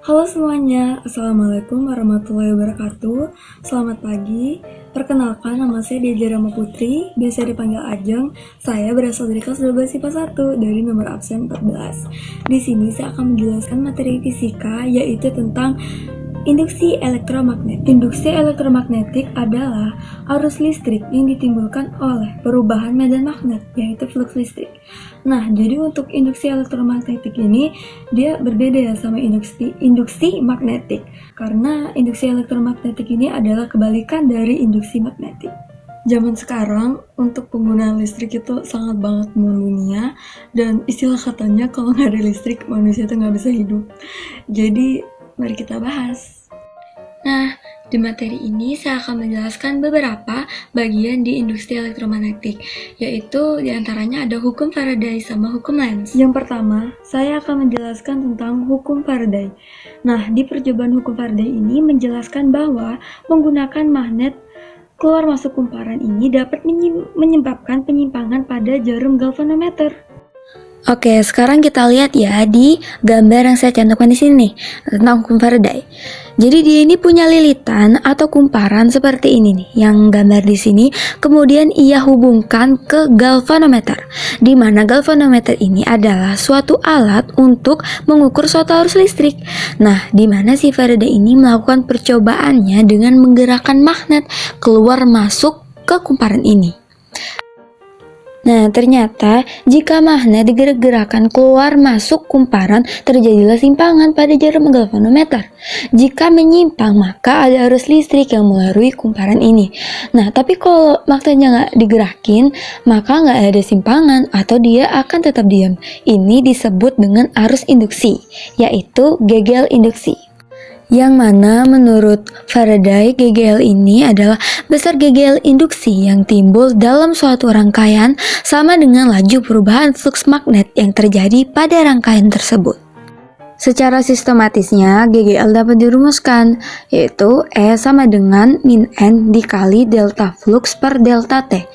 Halo semuanya, Assalamualaikum warahmatullahi wabarakatuh. Selamat pagi, perkenalkan nama saya Deja Rama Putri, biasa dipanggil Ajeng. Saya berasal dari kelas 12 IPA 1 dari nomor absen 14. Di sini saya akan menjelaskan materi fisika, yaitu tentang induksi elektromagnetik. Induksi elektromagnetik adalah arus listrik yang ditimbulkan oleh perubahan medan magnet, yaitu flux listrik. Nah, jadi untuk induksi elektromagnetik ini dia berbeda ya sama induksi magnetik. Karena induksi elektromagnetik ini adalah kebalikan dari induksi magnetik. Zaman sekarang untuk penggunaan listrik itu sangat banget mendunia, dan istilah katanya kalau nggak ada listrik manusia itu nggak bisa hidup. Jadi mari kita bahas. Nah, di materi ini saya akan menjelaskan beberapa bagian di induksi elektromagnetik, yaitu diantaranya ada hukum Faraday sama hukum Lenz. Yang pertama, saya akan menjelaskan tentang hukum Faraday. Nah, di percobaan hukum Faraday ini menjelaskan bahwa menggunakan magnet keluar masuk kumparan ini dapat menyebabkan penyimpangan pada jarum galvanometer. Oke, sekarang kita lihat ya di gambar yang saya cantumkan di sini tentang hukum Faraday. Jadi dia ini punya lilitan atau kumparan seperti ini nih, yang gambar di sini. Kemudian ia hubungkan ke galvanometer, di mana galvanometer ini adalah suatu alat untuk mengukur suatu arus listrik. Nah, di mana si Faraday ini melakukan percobaannya dengan menggerakkan magnet keluar masuk ke kumparan ini. Nah, ternyata jika magnet digerak-gerakan keluar masuk kumparan, terjadilah simpangan pada jarum galvanometer. Jika menyimpang, maka ada arus listrik yang melalui kumparan ini. Nah, tapi kalau magnetnya nggak digerakin, maka nggak ada simpangan atau dia akan tetap diam. Ini disebut dengan arus induksi, yaitu GGL induksi. Yang mana menurut Faraday, GGL ini adalah besar GGL induksi yang timbul dalam suatu rangkaian sama dengan laju perubahan flux magnet yang terjadi pada rangkaian tersebut. Secara sistematisnya, GGL dapat dirumuskan, yaitu E sama dengan min N dikali delta flux per delta T.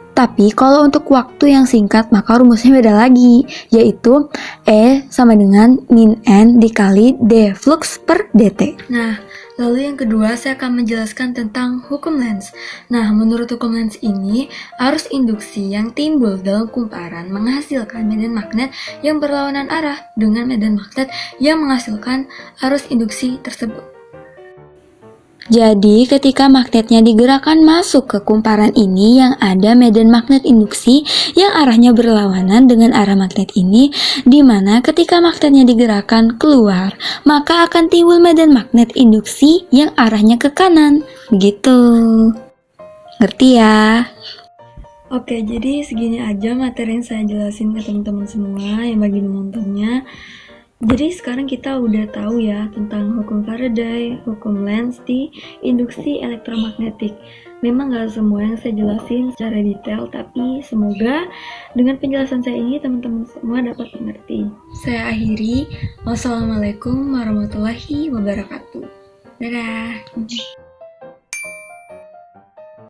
Tapi kalau untuk waktu yang singkat maka rumusnya beda lagi, yaitu E sama dengan min N dikali D flux per dt. Nah, lalu yang kedua saya akan menjelaskan tentang hukum Lenz. Nah, menurut hukum Lenz ini, arus induksi yang timbul dalam kumparan menghasilkan medan magnet yang berlawanan arah dengan medan magnet yang menghasilkan arus induksi tersebut. Jadi, ketika magnetnya digerakkan masuk ke kumparan ini yang ada medan magnet induksi yang arahnya berlawanan dengan arah magnet ini, di mana ketika magnetnya digerakkan keluar, maka akan timbul medan magnet induksi yang arahnya ke kanan. Begitu. Ngerti ya? Oke, jadi segini aja materi yang saya jelasin ke teman-teman semua yang bagi menontonnya. Jadi sekarang kita udah tahu ya tentang hukum Faraday, hukum Lenz di induksi elektromagnetik. Memang gak semua yang saya jelasin secara detail, tapi semoga dengan penjelasan saya ini teman-teman semua dapat mengerti. Saya akhiri. Wassalamualaikum warahmatullahi wabarakatuh. Dadah.